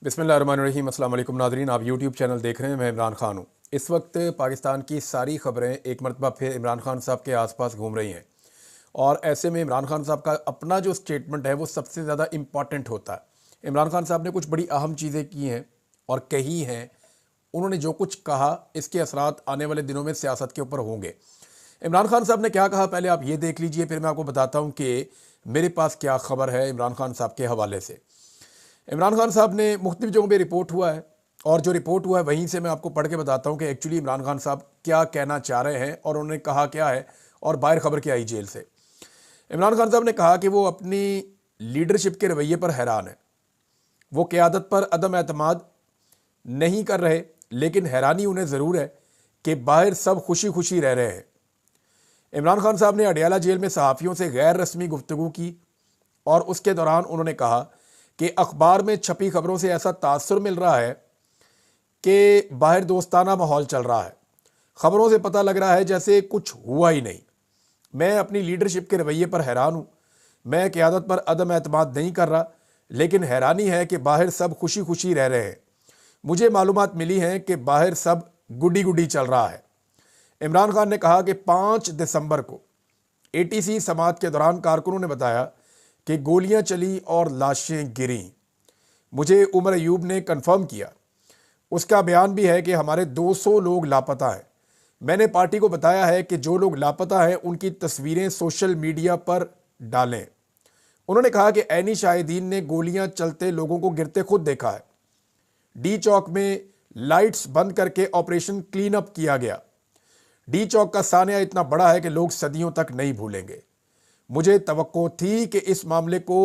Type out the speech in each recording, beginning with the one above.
बिस्मिल्लाहिर्रहमानिर्रहीम। अस्सलाम वालेकुम नाज़रीन, आप यूट्यूब चैनल देख रहे हैं। मैं इमरान खान हूँ। इस वक्त पाकिस्तान की सारी ख़बरें एक मरतबा फिर इमरान खान साहब के आसपास घूम रही हैं और ऐसे में इमरान खान साहब का अपना जो स्टेटमेंट है वो सबसे ज़्यादा इम्पॉर्टेंट होता है। इमरान खान साहब ने कुछ बड़ी अहम चीज़ें की हैं और कही हैं। उन्होंने जो कुछ कहा इसके असरात आने वाले दिनों में सियासत के ऊपर होंगे। इमरान खान साहब ने क्या कहा पहले आप ये देख लीजिए, फिर मैं आपको बताता हूँ कि मेरे पास क्या खबर है इमरान खान साहब के हवाले से। इमरान खान साहब ने मुख्तलिफ जगहों पर रिपोर्ट हुआ है और जो रिपोर्ट हुआ है वहीं से मैं आपको पढ़ के बताता हूँ कि एक्चुअली इमरान खान साहब क्या कहना चाह रहे हैं और उन्होंने कहा क्या है और बाहर खबर क्या आई जेल से। इमरान खान साहब ने कहा कि वो अपनी लीडरशिप के रवैये पर हैरान है। वो क़यादत पर अदम एतमाद नहीं कर रहे, लेकिन हैरानी उन्हें ज़रूर है कि बाहर सब खुशी खुशी रह रहे हैं। इमरान खान साहब ने अडयाला जेल में सहाफ़ियों से गैर रस्मी गुफ्तगू की और उसके दौरान उन्होंने कहा कि अखबार में छपी खबरों से ऐसा तासुर मिल रहा है कि बाहर दोस्ताना माहौल चल रहा है। खबरों से पता लग रहा है जैसे कुछ हुआ ही नहीं। मैं अपनी लीडरशिप के रवैये पर हैरान हूँ। मैं क़यादत पर अदम एतमाद नहीं कर रहा, लेकिन हैरानी है कि बाहर सब खुशी खुशी रह रहे हैं। मुझे मालूमात मिली हैं कि बाहर सब गुडी गुडी चल रहा है। इमरान खान ने कहा कि 5 दिसंबर को ATC समाअत के दौरान कारकुनों ने बताया कि गोलियां चली और लाशें गिरी। मुझे उमर अयूब ने कंफर्म किया। उसका बयान भी है कि हमारे 200 लोग लापता हैं। मैंने पार्टी को बताया है कि जो लोग लापता हैं उनकी तस्वीरें सोशल मीडिया पर डालें। उन्होंने कहा कि ऐनी शाहिदीन ने गोलियां चलते लोगों को गिरते खुद देखा है। डी चौक में लाइट्स बंद करके ऑपरेशन क्लीन अप किया गया। डी चौक का सानिया इतना बड़ा है कि लोग सदियों तक नहीं भूलेंगे। मुझे तवक्को थी कि इस मामले को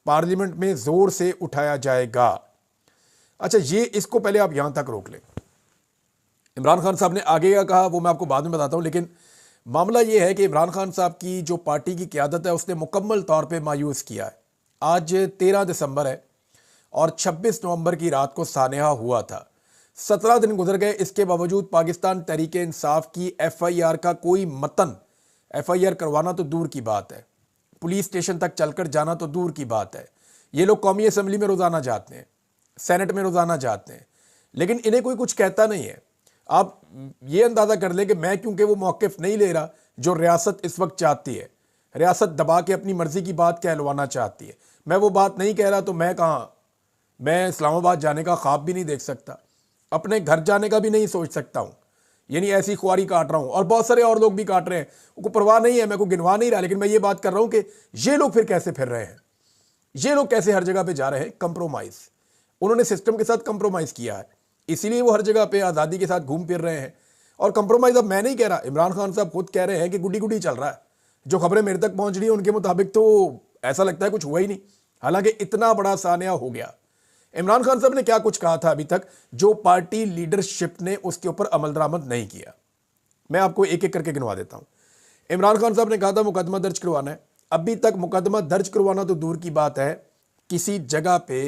पार्लियामेंट में जोर से उठाया जाएगा। अच्छा, ये इसको पहले आप यहां तक रोक लें। इमरान खान साहब ने आगे क्या कहा वो मैं आपको बाद में बताता हूं, लेकिन मामला ये है कि इमरान खान साहब की जो पार्टी की क़यादत है उसने मुकम्मल तौर पे मायूस किया है। आज 13 दिसंबर है और 26 नवंबर की रात को सानेहा हुआ था। 17 दिन गुजर गए, इसके बावजूद पाकिस्तान तहरीक इंसाफ की FIR का कोई मतन, FIR करवाना तो दूर की बात है, पुलिस स्टेशन तक चलकर जाना तो दूर की बात है। ये लोग कौमी असम्बली में रोज़ाना जाते हैं, सेनेट में रोज़ाना जाते हैं, लेकिन इन्हें कोई कुछ कहता नहीं है। आप ये अंदाज़ा कर लें कि मैं क्योंकि वो मौक़िफ़ नहीं ले रहा जो रियासत इस वक्त चाहती है। रियासत दबा के अपनी मर्ज़ी की बात कहलवाना चाहती है। मैं वो बात नहीं कह रहा तो मैं कहाँ, मैं इस्लामाबाद जाने का ख्वाब भी नहीं देख सकता, अपने घर जाने का भी नहीं सोच सकता हूँ। यानी ऐसी खुआरी काट रहा हूँ और बहुत सारे और लोग भी काट रहे हैं, उनको परवाह नहीं है, मैं को गिनवा नहीं रहा, लेकिन मैं ये बात कर रहा हूँ कि ये लोग फिर कैसे फिर रहे हैं, ये लोग कैसे हर जगह पे जा रहे हैं। कंप्रोमाइज़, उन्होंने सिस्टम के साथ कंप्रोमाइज़ किया है, इसीलिए वो हर जगह पे आज़ादी के साथ घूम फिर रहे हैं। और कंप्रोमाइज़ अब मैं नहीं कह रहा, इमरान खान साहब खुद कह रहे हैं कि गुडी गुडी चल रहा है। जो खबरें मेरे तक पहुँच रही हैं उनके मुताबिक तो ऐसा लगता है कुछ हुआ ही नहीं, हालांकि इतना बड़ा सानिया हो गया। इमरान खान साहब ने क्या कुछ कहा था अभी तक जो पार्टी लीडरशिप ने उसके ऊपर अमल दरामद नहीं किया, मैं आपको एक एक करके गिनवा देता हूं। इमरान खान साहब ने कहा था मुकदमा दर्ज करवाना है। अभी तक मुकदमा दर्ज करवाना तो दूर की बात है, किसी जगह पे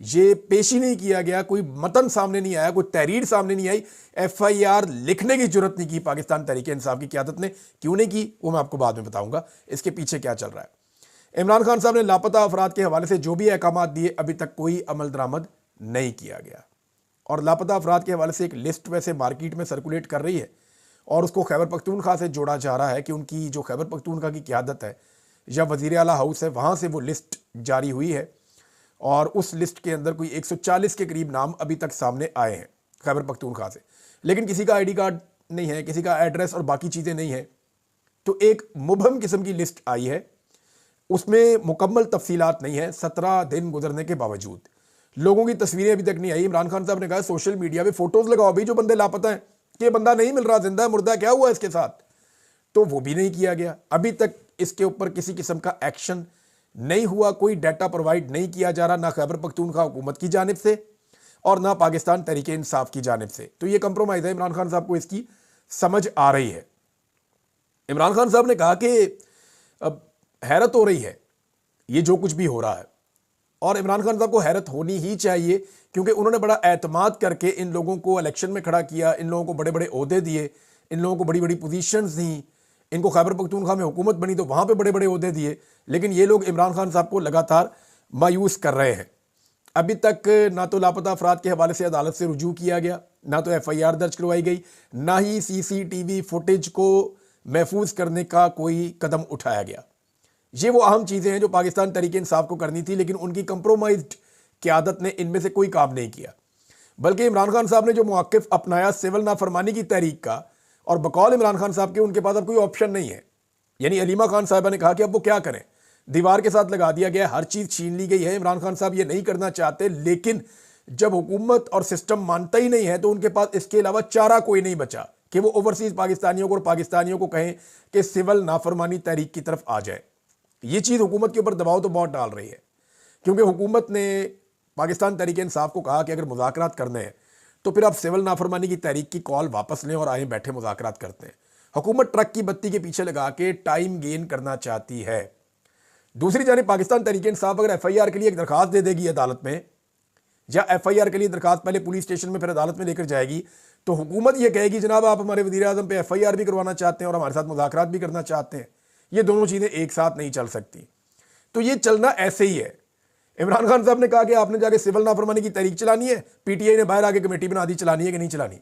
ये पेश ही नहीं किया गया, कोई मतन सामने नहीं आया, कोई तहरीर सामने नहीं आई। FIR लिखने की जरूरत नहीं की पाकिस्तान तहरीक इंसाफ की क़यादत ने। क्यों नहीं की वो मैं आपको बाद में बताऊंगा, इसके पीछे क्या चल रहा है। इमरान खान साहब ने लापता अफराद के हवाले से जो भी अहकाम दिए अभी तक कोई अमल दरामद नहीं किया गया। और लापता अफराद के हवाले से एक लिस्ट वैसे मार्केट में सर्कुलेट कर रही है और उसको खैबर पख्तूनख्वा से जोड़ा जा रहा है कि उनकी जो खैबर पख्तूनख्वा की क़यादत है या वज़ीर आला हाउस है, वहाँ से वो लिस्ट जारी हुई है और उस लिस्ट के अंदर कोई 140 के करीब नाम अभी तक सामने आए हैं खैबर पख्तूनख्वा से, लेकिन किसी का ID कार्ड नहीं है, किसी का एड्रेस और बाकी चीज़ें नहीं है। तो एक मुबहम किस्म की लिस्ट आई है, उसमें मुकम्मल तफसीलात नहीं है। 17 दिन गुजरने के बावजूद लोगों की तस्वीरें अभी तक नहीं आई। इमरान खान साहब ने कहा सोशल मीडिया पे फोटोज लगाओ भी जो बंदे लापता हैं, कि बंदा नहीं मिल रहा, जिंदा है मुर्दा क्या हुआ इसके साथ, तो वो भी नहीं किया गया। अभी तक इसके ऊपर किसी किस्म का एक्शन नहीं हुआ, कोई डाटा प्रोवाइड नहीं किया जा रहा, ना खैबर पख्तूनख्वा हुकूमत की जानिब से और ना पाकिस्तान तहरीक इंसाफ की जानिब से। तो ये कंप्रोमाइज़ है, इमरान खान साहब को इसकी समझ आ रही है। इमरान खान साहब ने कहा कि अब हैरत हो रही है ये जो कुछ भी हो रहा है, और इमरान खान साहब को हैरत होनी ही चाहिए क्योंकि उन्होंने बड़ा एतमाद करके इन लोगों को इलेक्शन में खड़ा किया, इन लोगों को बड़े बड़े ओहदे दिए, इन लोगों को बड़ी बड़ी पोजीशंस दी, इनको खैबर पख्तूनख्वा में हुकूमत बनी तो वहाँ पे बड़े बड़े ओहदे दिए, लेकिन ये लोग इमरान खान साहब को लगातार मायूस कर रहे हैं। अभी तक ना तो लापता अफराद के हवाले से अदालत से रुजू किया गया, ना तो एफआईआर दर्ज करवाई गई, ना ही सीसीटीवी फुटेज को महफूज करने का कोई कदम उठाया गया। ये वो अहम चीज़ें हैं जो पाकिस्तान तहरीक इंसाफ को करनी थी, लेकिन उनकी कंप्रोमाइज्ड क़यादत ने इनमें से कोई काम नहीं किया। बल्कि इमरान खान साहब ने जो मौक़िफ़ अपनाया सिविल नाफरमानी की तहरीक का, और बकौल इमरान खान साहब के उनके पास अब कोई ऑप्शन नहीं है। यानी अलीमा खान साहिबा ने कहा कि अब वो क्या करें, दीवार के साथ लगा दिया गया, हर चीज़ छीन ली गई है। इमरान खान साहब ये नहीं करना चाहते, लेकिन जब हुकूमत और सिस्टम मानता ही नहीं है तो उनके पास इसके अलावा चारा कोई नहीं बचा कि वो ओवरसीज़ पाकिस्तानियों को और पाकिस्तानियों को कहें कि सिविल नाफरमानी तहरीक की तरफ आ जाए। ये चीज़ हुकूमत के ऊपर दबाव तो बहुत डाल रही है, क्योंकि हुकूमत ने पाकिस्तान तहरीक इंसाफ को कहा कि अगर मुज़ाकरात करने हैं तो फिर आप सिविल नाफरमानी की तहरीक की कॉल वापस लें और आए बैठे मुज़ाकरात करते हैं। हुकूमत ट्रक की बत्ती के पीछे लगा के टाइम गेन करना चाहती है। दूसरी जानिब पाकिस्तान तहरीक इंसाफ अगर एफआईआर के लिए एक दरखास्त दे देगी अदालत में, या एफआईआर के लिए दरखास्त पहले पुलिस स्टेशन में फिर अदालत में लेकर जाएगी, तो हुकूमत ये कहेगी जनाब आप हमारे वज़ीर आज़म पे एफआईआर भी करवाना चाहते हैं और हमारे साथ मुज़ाकरात भी करना चाहते हैं। ये दोनों चीज़ें एक साथ नहीं चल सकती। तो ये चलना ऐसे ही है। इमरान खान साहब ने कहा कि आपने जाके सिविल नाफरमानी की तहरीक चलानी है, पीटीआई ने बाहर आके कमेटी बना दी, चलानी है कि नहीं चलानी।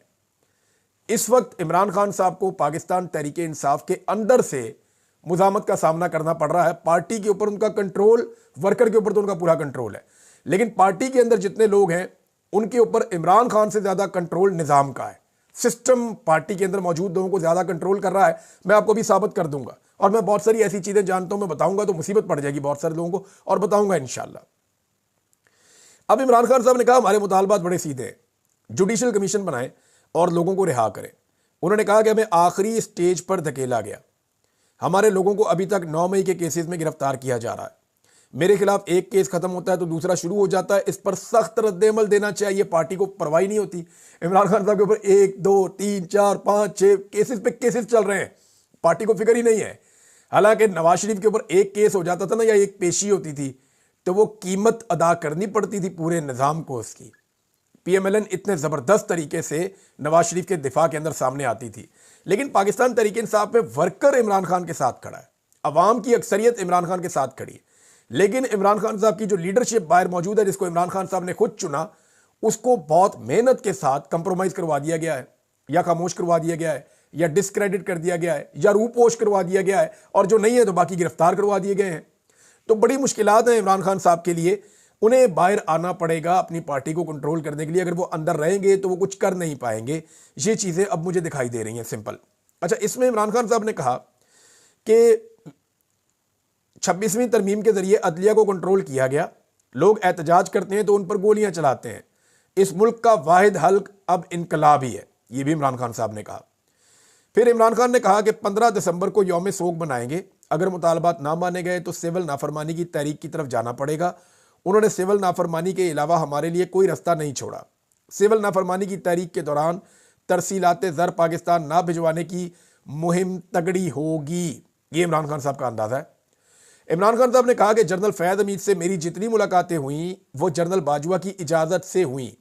इस वक्त इमरान खान साहब को पाकिस्तान तहरीक इंसाफ के अंदर से मुज़ामत का सामना करना पड़ रहा है। पार्टी के ऊपर उनका कंट्रोल, वर्कर के ऊपर तो उनका पूरा कंट्रोल है, लेकिन पार्टी के अंदर जितने लोग हैं उनके ऊपर इमरान खान से ज़्यादा कंट्रोल निज़ाम का है। सिस्टम पार्टी के अंदर मौजूद लोगों को ज़्यादा कंट्रोल कर रहा है। मैं आपको भी साबित कर दूंगा, और मैं बहुत सारी ऐसी चीज़ें जानता हूं, मैं बताऊंगा तो मुसीबत पड़ जाएगी बहुत सारे लोगों को, और बताऊंगा इंशाल्लाह। अब इमरान खान साहब ने कहा हमारे मुतालबात बड़े सीधे हैं, जुडिशल कमीशन बनाएं और लोगों को रिहा करें। उन्होंने कहा कि हमें आखिरी स्टेज पर धकेला गया, हमारे लोगों को अभी तक 9 मई के केसेस में गिरफ्तार किया जा रहा है। मेरे खिलाफ एक केस खत्म होता है तो दूसरा शुरू हो जाता है। इस पर सख्त रद्द-ए-अमल देना चाहिए। पार्टी को परवाही नहीं होती। इमरान खान साहब के ऊपर 1, 2, 3, 4, 5, 6 केसेस पे केसेस चल रहे हैं, पार्टी को फिक्र ही नहीं है। हालांकि नवाज शरीफ के ऊपर एक केस हो जाता था ना, या एक पेशी होती थी, तो वो कीमत अदा करनी पड़ती थी पूरे निज़ाम को उसकी। पीएमएलएन इतने ज़बरदस्त तरीके से नवाज शरीफ के दिफा के अंदर सामने आती थी। लेकिन पाकिस्तान तहरीक इंसाफ में वर्कर इमरान खान के साथ खड़ा है, अवाम की अक्सरियत इमरान खान के साथ खड़ी है। लेकिन इमरान खान साहब की जो लीडरशिप बाहर मौजूद है, जिसको इमरान खान साहब ने खुद चुना, उसको बहुत मेहनत के साथ कंप्रोमाइज़ करवा दिया गया है, या खामोश करवा दिया गया है, या डिस्क्रेडिट कर दिया गया है, या रूपोश करवा दिया गया है, और जो नहीं है तो बाकी गिरफ्तार करवा दिए गए हैं। तो बड़ी मुश्किलात हैं इमरान खान साहब के लिए। उन्हें बाहर आना पड़ेगा अपनी पार्टी को कंट्रोल करने के लिए। अगर वो अंदर रहेंगे तो वो कुछ कर नहीं पाएंगे। ये चीज़ें अब मुझे दिखाई दे रही हैं सिंपल। अच्छा, इसमें इमरान खान साहब ने कहा कि 26वीं तरमीम के जरिए अदलिया को कंट्रोल किया गया, लोग एहतजाज करते हैं तो उन पर गोलियां चलाते हैं, इस मुल्क का वाहिद हल अब इनकलाब ही है। ये भी इमरान खान साहब ने कहा। फिर इमरान खान ने कहा कि 15 दिसंबर को यौम सोग बनाएंगे, अगर मुतालबात ना माने गए तो सिविल नाफरमानी की तहरीक की तरफ जाना पड़ेगा। उन्होंने सिविल नाफरमानी के अलावा हमारे लिए कोई रास्ता नहीं छोड़ा। सिविल नाफरमानी की तहरीक के दौरान तरसीलात ज़र पाकिस्तान ना भिजवाने की मुहिम तगड़ी होगी। ये इमरान खान साहब का अंदाज़ा है। इमरान खान साहब ने कहा कि जनरल फैज़ हमीद से मेरी जितनी मुलाकातें हुई वो जनरल बाजवा की इजाज़त से हुई।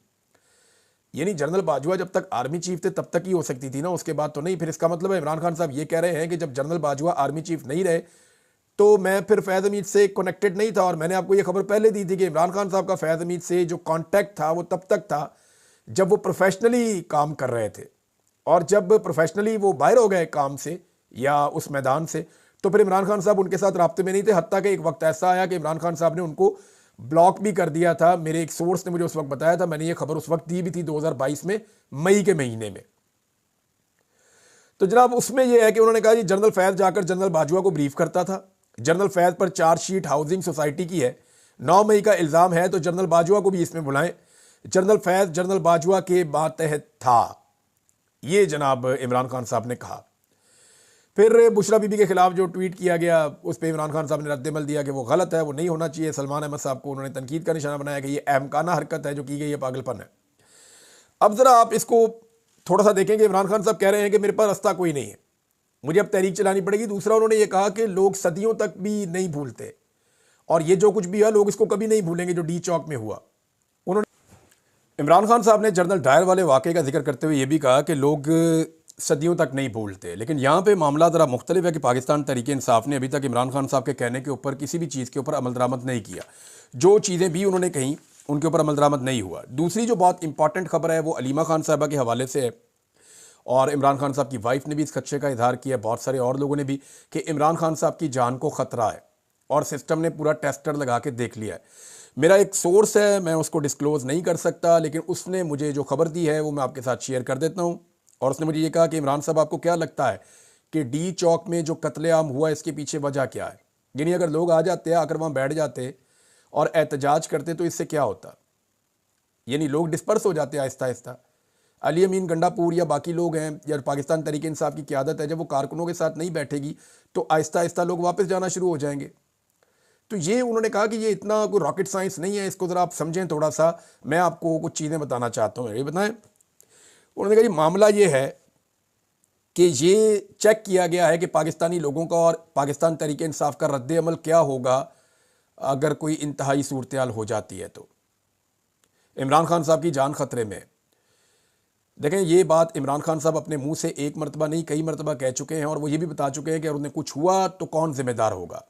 यानी जनरल बाजवा जब तक आर्मी चीफ थे तब तक ही हो सकती थी ना, उसके बाद तो नहीं। फिर इसका मतलब है इमरान खान साहब ये कह रहे हैं कि जब जनरल बाजवा आर्मी चीफ नहीं रहे तो मैं फिर फैज़ हमीद से कनेक्टेड नहीं था। और मैंने आपको ये खबर पहले दी थी कि इमरान खान साहब का फैज़ हमीद से जो कॉन्टैक्ट था वो तब तक था जब वो प्रोफेशनली काम कर रहे थे, और जब प्रोफेशनली वो बाहर हो गए काम से या उस मैदान से, तो फिर इमरान खान साहब उनके साथ राब्ते में नहीं थे। हत्ता कि एक वक्त ऐसा आया कि इमरान खान साहब ने उनको ब्लॉक भी कर दिया था। मेरे एक सोर्स ने मुझे उस वक्त बताया था, मैंने ये खबर उस वक्त दी भी थी 2022 में मई के महीने में। तो जनाब उसमें यह है कि उन्होंने कहा जी जनरल फैज़ जाकर जनरल बाजवा को ब्रीफ करता था। जनरल फैज़ पर चार्जशीट हाउसिंग सोसाइटी की है, 9 मई का इल्ज़ाम है, तो जनरल बाजवा को भी इसमें बुलाएं। जनरल फैज़ जनरल बाजवा के मातहत था, ये जनाब इमरान खान साहब ने कहा। फिर बुशरा बीबी के खिलाफ जो ट्वीट किया गया उस पर इमरान खान साहब ने रद्द-ए-अमल दिया कि वो गलत है, वो नहीं होना चाहिए। सलमान अहमद साहब को उन्होंने तनकीद का निशाना बनाया कि ये अहमकाना हरकत है जो की गई है, पागलपन है। अब ज़रा आप इसको थोड़ा सा देखेंगे। इमरान खान साहब कह रहे हैं कि मेरे पास रास्ता कोई नहीं है, मुझे अब तहरीक चलानी पड़ेगी। दूसरा उन्होंने ये कहा कि लोग सदियों तक भी नहीं भूलते, और ये जो कुछ भी है लोग इसको कभी नहीं भूलेंगे जो डी चौक में हुआ। उन्होंने इमरान खान साहब ने जनरल डायर वाले वाक़े का जिक्र करते हुए ये भी कहा कि लोग सदियों तक नहीं भूलते। लेकिन यहाँ पे मामला ज़रा मुख्तलिफ है कि पाकिस्तान तहरीक इंसाफ ने अभी तक इमरान खान साहब के कहने के ऊपर किसी भी चीज़ के ऊपर अमल दरामद नहीं किया। जो चीज़ें भी उन्होंने कहीं उनके ऊपर अमल दरामद नहीं हुआ। दूसरी जो बहुत इंपॉर्टेंट खबर है वो अलीमा खान साहबा के हवाले से है, और इमरान खान साहब की वाइफ ने भी इस खदशे का इजहार किया, बहुत सारे और लोगों ने भी, कि इमरान खान साहब की जान को ख़तरा है और सिस्टम ने पूरा टेस्टर लगा के देख लिया है। मेरा एक सोर्स है, मैं उसको डिस्क्लोज़ नहीं कर सकता, लेकिन उसने मुझे जो खबर दी है वो मैं आपके साथ शेयर कर देता हूँ। और उसने मुझे ये कहा कि इमरान साहब, आपको क्या लगता है कि डी चौक में जो कत्लेआम हुआ इसके पीछे वजह क्या है? यानी अगर लोग आ जाते, आकर वहाँ बैठ जाते और एहतजाज करते तो इससे क्या होता? यानी लोग डिस्पर्स हो जाते आहिस्ता आहिस्ता। अली अमीन गंडापुर या बाकी लोग हैं, या पाकिस्तान तहरीक इंसाफ की क़यादत है, जब वो कारकुनों के साथ नहीं बैठेगी तो आहिस्ता आहिस्ता लोग वापस जाना शुरू हो जाएंगे। तो ये उन्होंने कहा कि ये इतना कोई रॉकेट साइंस नहीं है, इसको ज़रा आप समझें थोड़ा सा, मैं आपको कुछ चीज़ें बताना चाहता हूँ। ये बताएं। उन्होंने कहा जी मामला ये है कि ये चेक किया गया है कि पाकिस्तानी लोगों का और पाकिस्तान तहरीक इंसाफ का रद्द अमल क्या होगा अगर कोई इंतहाई सूरत हाल हो जाती है। तो इमरान खान साहब की जान खतरे में। देखें, ये बात इमरान खान साहब अपने मुंह से एक मरतबा नहीं कई मरतबा कह चुके हैं, और वो ये भी बता चुके हैं कि अगर उन्हें कुछ हुआ तो कौन जिम्मेदार होगा।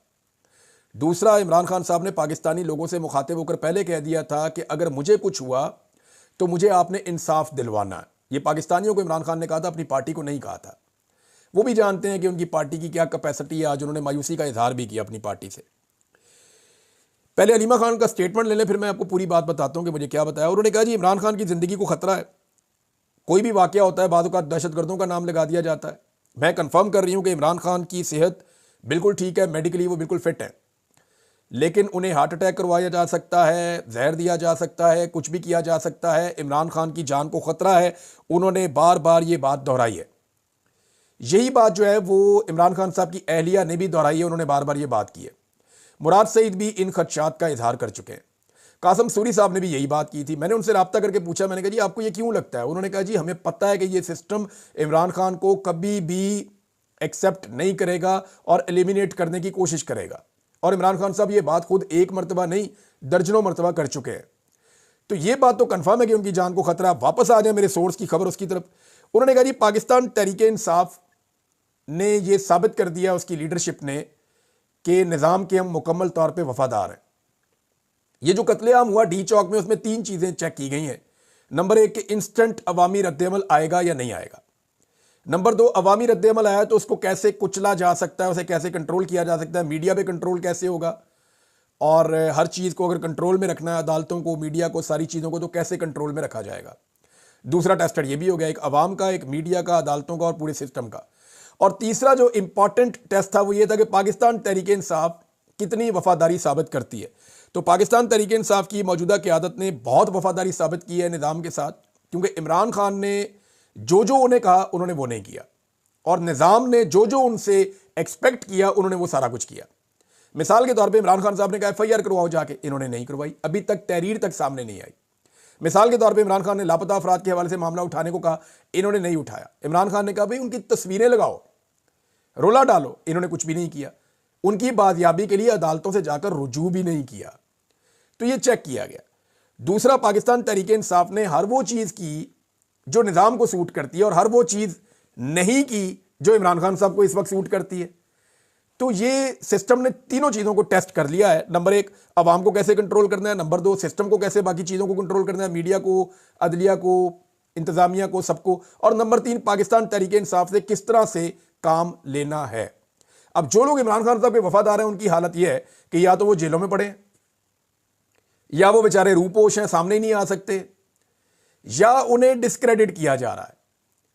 दूसरा, इमरान खान साहब ने पाकिस्तानी लोगों से मुखातिब होकर पहले कह दिया था कि अगर मुझे कुछ हुआ तो मुझे आपने इंसाफ दिलवाना है। ये पाकिस्तानियों को इमरान खान ने कहा था, अपनी पार्टी को नहीं कहा था। वो भी जानते हैं कि उनकी पार्टी की क्या कैपेसिटी है। आज उन्होंने मायूसी का इजहार भी किया अपनी पार्टी से। पहले अलीमा खान का स्टेटमेंट ले लें, फिर मैं आपको पूरी बात बताता हूं कि मुझे क्या बताया। उन्होंने कहा जी इमरान खान की ज़िंदगी को ख़तरा है। कोई भी वाक़या होता है, बाद औक़ात दहशतगर्दों का नाम लगा दिया जाता है। मैं कंफर्म कर रही हूँ कि इमरान खान की सेहत बिल्कुल ठीक है, मेडिकली वो बिल्कुल फिट है, लेकिन उन्हें हार्ट अटैक करवाया जा सकता है, जहर दिया जा सकता है, कुछ भी किया जा सकता है। इमरान खान की जान को ख़तरा है। उन्होंने बार बार ये बात दोहराई है। यही बात जो है वो इमरान खान साहब की अहलिया ने भी दोहराई है, उन्होंने बार बार ये बात की है। मुराद सईद भी इन खदशात का इजहार कर चुके हैं। कासम सूरी साहब ने भी यही बात की थी। मैंने उनसे रब्ता करके पूछा, मैंने कहा जी आपको ये क्यों लगता है? उन्होंने कहा जी हमें पता है कि ये सिस्टम इमरान खान को कभी भी एक्सेप्ट नहीं करेगा और एलिमिनेट करने की कोशिश करेगा। और इमरान खान साहब ये बात खुद एक मरतबा नहीं दर्जनों मरतबा कर चुके हैं। तो ये बात तो कंफर्म है कि उनकी जान को खतरा। वापस आ जाए मेरे सोर्स की खबर उसकी तरफ। उन्होंने कहा जी पाकिस्तान तहरीक इंसाफ ने यह साबित कर दिया, उसकी लीडरशिप ने, कि निज़ाम के हम मुकम्मल तौर पे वफादार हैं। ये जो कत्लेआम हुआ डी चौक में, उसमें 3 चीज़ें चेक की गई हैं। नंबर 1 कि इंस्टेंट अवामी रद्दअमल आएगा या नहीं आएगा। नंबर 2, अवामी रद्दअमल आया तो उसको कैसे कुचला जा सकता है, उसे कैसे कंट्रोल किया जा सकता है, मीडिया पे कंट्रोल कैसे होगा, और हर चीज़ को अगर कंट्रोल में रखना है, अदालतों को, मीडिया को, सारी चीज़ों को, तो कैसे कंट्रोल में रखा जाएगा। दूसरा टेस्टर ये भी हो गया, एक अवाम का, एक मीडिया का, अदालतों का और पूरे सिस्टम का। और तीसरा जो इंपॉर्टेंट टेस्ट था वो ये था कि पाकिस्तान तहरीक इंसाफ कितनी वफादारी साबित करती है। तो पाकिस्तान तहरीक इंसाफ की मौजूदा क़यादत ने बहुत वफादारी साबित की है निज़ाम के साथ, क्योंकि इमरान खान ने जो जो उन्हें कहा उन्होंने वो नहीं किया, और निज़ाम ने जो जो उनसे एक्सपेक्ट किया उन्होंने वो सारा कुछ किया। मिसाल के तौर पे इमरान खान साहब ने कहा FIR करवाओ जाके, इन्होंने नहीं करवाई, अभी तक तहरीर तक सामने नहीं आई। मिसाल के तौर पे इमरान खान ने लापता अफराद के हवाले से मामला उठाने को कहा, इन्होंने नहीं उठाया। इमरान खान ने कहा भाई उनकी तस्वीरें लगाओ, रोला डालो, इन्होंने कुछ भी नहीं किया। उनकी बाजियाबी के लिए अदालतों से जाकर रुजू भी नहीं किया। तो ये चेक किया गया। दूसरा, पाकिस्तान तहरीक इंसाफ ने हर वो चीज़ की जो निज़ाम को सूट करती है और हर वो चीज़ नहीं की जो इमरान खान साहब को इस वक्त सूट करती है। तो ये सिस्टम ने तीनों चीज़ों को टेस्ट कर लिया है। नंबर 1, अवाम को कैसे कंट्रोल करना है। नंबर 2, सिस्टम को कैसे, बाकी चीज़ों को कंट्रोल करना है, मीडिया को, अदलिया को, इंतज़ामिया को, सबको। और नंबर 3, पाकिस्तान तहरीक इंसाफ से किस तरह से काम लेना है। अब जो लोग इमरान खान साहब के वफादार हैं उनकी हालत यह है कि या तो वो जेलों में पड़े हैं, या वो बेचारे रूपोश हैं, सामने ही नहीं आ सकते, या उन्हें डिस्क्रेडिट किया जा रहा है।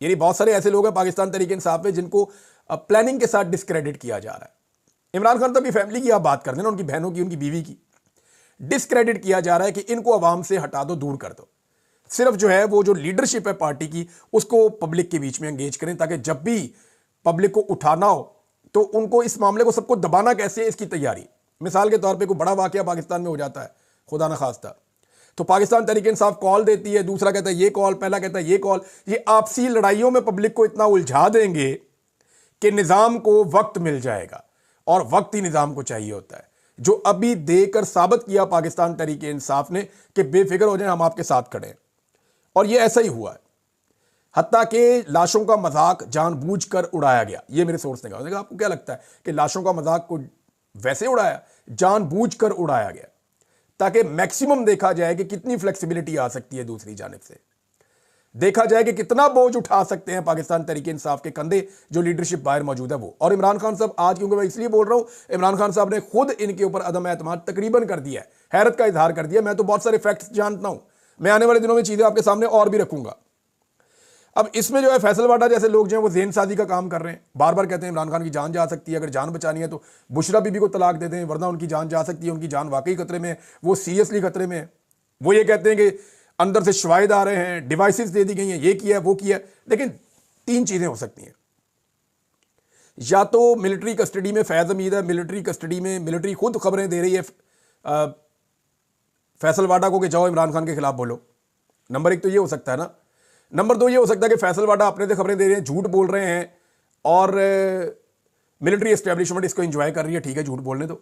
यानी बहुत सारे ऐसे लोग हैं पाकिस्तान तहरीक इंसाफ में जिनको प्लानिंग के साथ डिस्क्रेडिट किया जा रहा है। इमरान खान साहब की फैमिली की आप बात कर देना, उनकी बहनों की, उनकी बीवी की, डिस्क्रेडिट किया जा रहा है कि इनको अवाम से हटा दो, दूर कर दो। सिर्फ जो है वो जो लीडरशिप है पार्टी की उसको पब्लिक के बीच में एंगेज करें, ताकि जब भी पब्लिक को उठाना हो तो उनको इस मामले को सबको दबाना कैसे है इसकी तैयारी। मिसाल के तौर पे कोई बड़ा वाकया पाकिस्तान में हो जाता है, खुदा न खास्ता, तो पाकिस्तान तहरीक इंसाफ कॉल देती है, दूसरा कहता है ये कॉल, पहला कहता है ये कॉल। ये आपसी लड़ाइयों में पब्लिक को इतना उलझा देंगे कि निज़ाम को वक्त मिल जाएगा, और वक्त ही निज़ाम को चाहिए होता है, जो अभी देकर साबित किया पाकिस्तान तहरीक इंसाफ ने कि बेफिक्र हो जाए, हम आपके साथ खड़े हैं। और ये ऐसा ही हुआ है। हत्ता कि लाशों का मजाक जानबूझकर उड़ाया गया। ये मेरे सोर्स ने कहा। आपको क्या लगता है कि लाशों का मजाक को वैसे उड़ाया, जानबूझकर उड़ाया गया? ताकि मैक्सिमम देखा जाए कि कितनी फ्लेक्सिबिलिटी आ सकती है दूसरी जानिब से, देखा जाए कि कितना बोझ उठा सकते हैं पाकिस्तान तहरीक इंसाफ के कंधे जो लीडरशिप बाहर मौजूद है वो। और इमरान खान साहब आज, क्योंकि मैं इसलिए बोल रहा हूं, इमरान खान साहब ने खुद इनके ऊपर अदम एतमाद तकरीबन कर दिया है, हैरत का इजहार कर दिया। मैं तो बहुत सारे फैक्ट्स जानता हूं, मैं आने वाले दिनों में चीजें आपके सामने और भी रखूंगा। अब इसमें जो है फैसल वाडा जैसे लोग जो हैं वो ज़हन साजी का काम कर रहे हैं, बार बार कहते हैं इमरान खान की जान जा सकती है, अगर जान बचानी है तो बुशरा बीबी को तलाक दे दें वरना उनकी जान जा सकती है, उनकी जान वाकई खतरे में है, वो सीरियसली खतरे में है। वो ये कहते हैं कि अंदर से शवाहिद आ रहे हैं, डिवाइसेस दे दी गई हैं, ये किया वो किया। लेकिन तीन चीज़ें हो सकती हैं, या तो मिलिट्री कस्टडी में फैज़ हमीद है, मिलिट्री कस्टडी में मिलिट्री खुद खबरें दे रही है फैसल वाडा को कि जाओ इमरान खान के खिलाफ बोलो। नंबर एक तो ये हो सकता है ना। नंबर दो ये हो सकता है कि फैसल वाडा अपने से खबरें दे रहे हैं, झूठ बोल रहे हैं और मिलिट्री एस्टेब्लिशमेंट इसको एंजॉय कर रही है, ठीक है झूठ बोलने दो।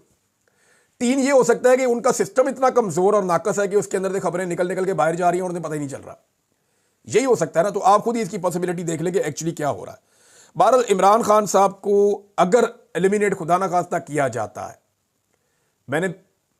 तीन ये हो सकता है कि उनका सिस्टम इतना कमजोर और नाकस है कि उसके अंदर से खबरें निकल निकल के बाहर जा रही हैं और उन्हें पता ही नहीं चल रहा। यही हो सकता है ना। तो आप खुद ही इसकी पॉसिबिलिटी देख लें कि एक्चुअली क्या हो रहा है। बहरहाल इमरान खान साहब को अगर एलिमिनेट खुदा ना खास्ता किया जाता है, मैंने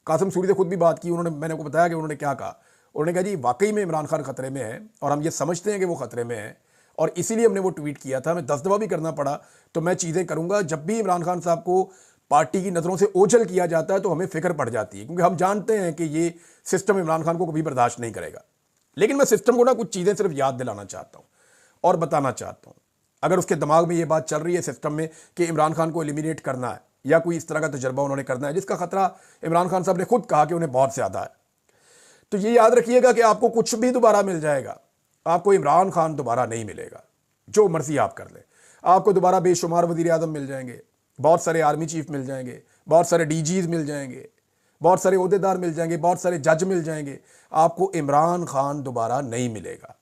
कासिम सूरी से खुद भी बात की, मैंने को बताया कि उन्होंने क्या कहा। उन्होंने कहा जी वाकई में इमरान खान खतरे में है और हम ये समझते हैं कि वो खतरे में है और इसीलिए हमने वो ट्वीट किया था। मैं 10 दफ़ा भी करना पड़ा तो मैं चीज़ें करूंगा। जब भी इमरान खान साहब को पार्टी की नज़रों से ओझल किया जाता है तो हमें फिक्र पड़ जाती है, क्योंकि हम जानते हैं कि ये सिस्टम इमरान खान को कभी बर्दाश्त नहीं करेगा। लेकिन मैं सिस्टम को ना कुछ चीज़ें सिर्फ याद दिलाना चाहता हूँ और बताना चाहता हूँ। अगर उसके दिमाग में ये बात चल रही है सिस्टम में कि इमरान खान को एलिमिनेट करना है या कोई इस तरह का तजर्बा उन्होंने करना है जिसका खतरा इमरान खान साहब ने खुद कहा कि उन्हें बहुत ज़्यादा है, तो ये याद रखिएगा कि आपको कुछ भी दोबारा मिल जाएगा, आपको इमरान खान दोबारा नहीं मिलेगा। जो मर्जी आप कर लें, आपको दोबारा बेशुमार वज़ीर आज़म मिल जाएंगे, बहुत सारे आर्मी चीफ मिल जाएंगे, बहुत सारे डीजीज मिल जाएंगे, बहुत सारे ओहदेदार मिल जाएंगे, बहुत सारे जज मिल जाएंगे। आपको इमरान खान दोबारा नहीं मिलेगा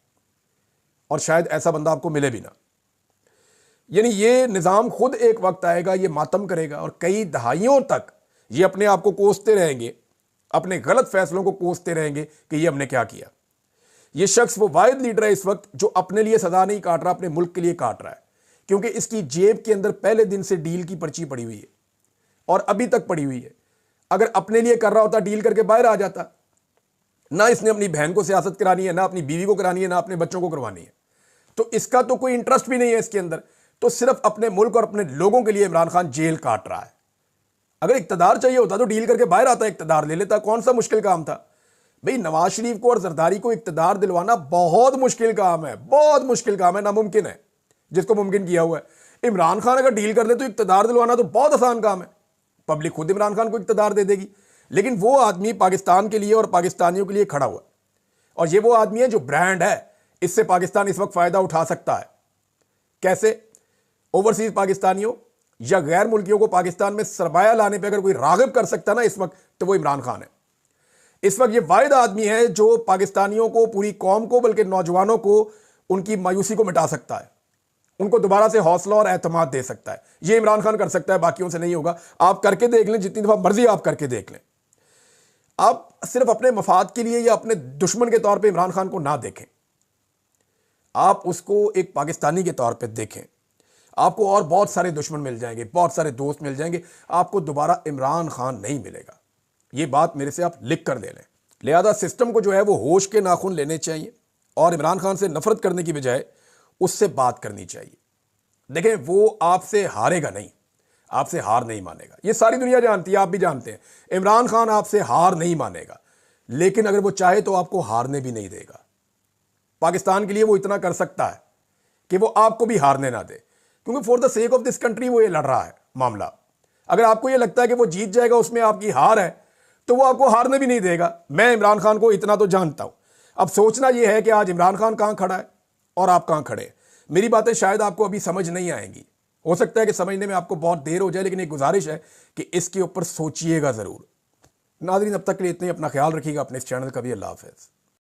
और शायद ऐसा बंदा आपको मिले भी ना। यानी ये निज़ाम खुद एक वक्त आएगा, ये मातम करेगा और कई दहाइयों तक ये अपने आप को कोसते रहेंगे, अपने गलत फैसलों को कोसते रहेंगे कि ये हमने क्या किया। ये शख्स वो वाहिद लीडर है इस वक्त जो अपने लिए सजा नहीं काट रहा, अपने मुल्क के लिए काट रहा है, क्योंकि इसकी जेब के अंदर पहले दिन से डील की पर्ची पड़ी हुई है और अभी तक पड़ी हुई है। अगर अपने लिए कर रहा होता डील करके बाहर आ जाता। ना इसने अपनी बहन को सियासत करानी है, ना अपनी बीवी को करानी है, ना अपने बच्चों को करवानी है, तो इसका तो कोई इंटरेस्ट भी नहीं है इसके अंदर। तो सिर्फ अपने मुल्क और अपने लोगों के लिए इमरान खान जेल काट रहा है। अगर इक्तदार चाहिए होता तो डील करके बाहर आता, इक्तदार ले लेता, कौन सा मुश्किल काम था भाई। नवाज शरीफ को और जरदारी को इक्तदार दिलवाना बहुत मुश्किल काम है, बहुत मुश्किल काम है, नामुमकिन है जिसको मुमकिन किया हुआ है। इमरान खान अगर डील कर दे तो इक्तदार दिलवाना तो बहुत आसान काम है, पब्लिक खुद इमरान खान को इक्तदार दे देगी। लेकिन वो आदमी पाकिस्तान के लिए और पाकिस्तानियों के लिए खड़ा हुआ और ये वो आदमी है जो ब्रांड है, इससे पाकिस्तान इस वक्त फायदा उठा सकता है। कैसे? ओवरसीज पाकिस्तानियों या गैर मुल्कियों को पाकिस्तान में सरमाया लाने पे अगर कोई राग़िब कर सकता है ना इस वक्त, तो वो इमरान खान है। इस वक्त ये वाहिद आदमी है जो पाकिस्तानियों को, पूरी कौम को, बल्कि नौजवानों को उनकी मायूसी को मिटा सकता है, उनको दोबारा से हौसला और एतमाद दे सकता है। ये इमरान खान कर सकता है, बाकियों से नहीं होगा। आप करके देख लें, जितनी दफा मर्जी आप करके देख लें। आप सिर्फ अपने मफाद के लिए या अपने दुश्मन के तौर पर इमरान खान को ना देखें, आप उसको एक पाकिस्तानी के तौर पर देखें। आपको और बहुत सारे दुश्मन मिल जाएंगे, बहुत सारे दोस्त मिल जाएंगे, आपको दोबारा इमरान खान नहीं मिलेगा। ये बात मेरे से आप लिख कर ले लें। लिहाजा सिस्टम को जो है वो होश के नाखून लेने चाहिए और इमरान खान से नफरत करने की बजाय उससे बात करनी चाहिए। देखें, वो आपसे हारेगा नहीं, आपसे हार नहीं मानेगा। ये सारी दुनिया जानती है, आप भी जानते हैं। इमरान खान आपसे हार नहीं मानेगा, लेकिन अगर वो चाहे तो आपको हारने भी नहीं देगा। पाकिस्तान के लिए वो इतना कर सकता है कि वो आपको भी हारने ना दे, क्योंकि for the sake of this country वो ये लड़ रहा है मामला। अगर आपको ये लगता है कि वो जीत जाएगा, उसमें आपकी हार है, तो वो आपको हारने भी नहीं देगा। मैं इमरान खान को इतना तो जानता हूं। अब सोचना यह है कि आज इमरान खान कहां खड़ा है और आप कहां खड़े हैं। मेरी बातें शायद आपको अभी समझ नहीं आएंगी, हो सकता है कि समझने में आपको बहुत देर हो जाए, लेकिन एक गुजारिश है कि इसके ऊपर सोचिएगा जरूर। नाज़रीन, अब तक के लिए इतने, अपना ख्याल रखिएगा, अपने इस चैनल का भी। अल्लाह हाफ़िज़।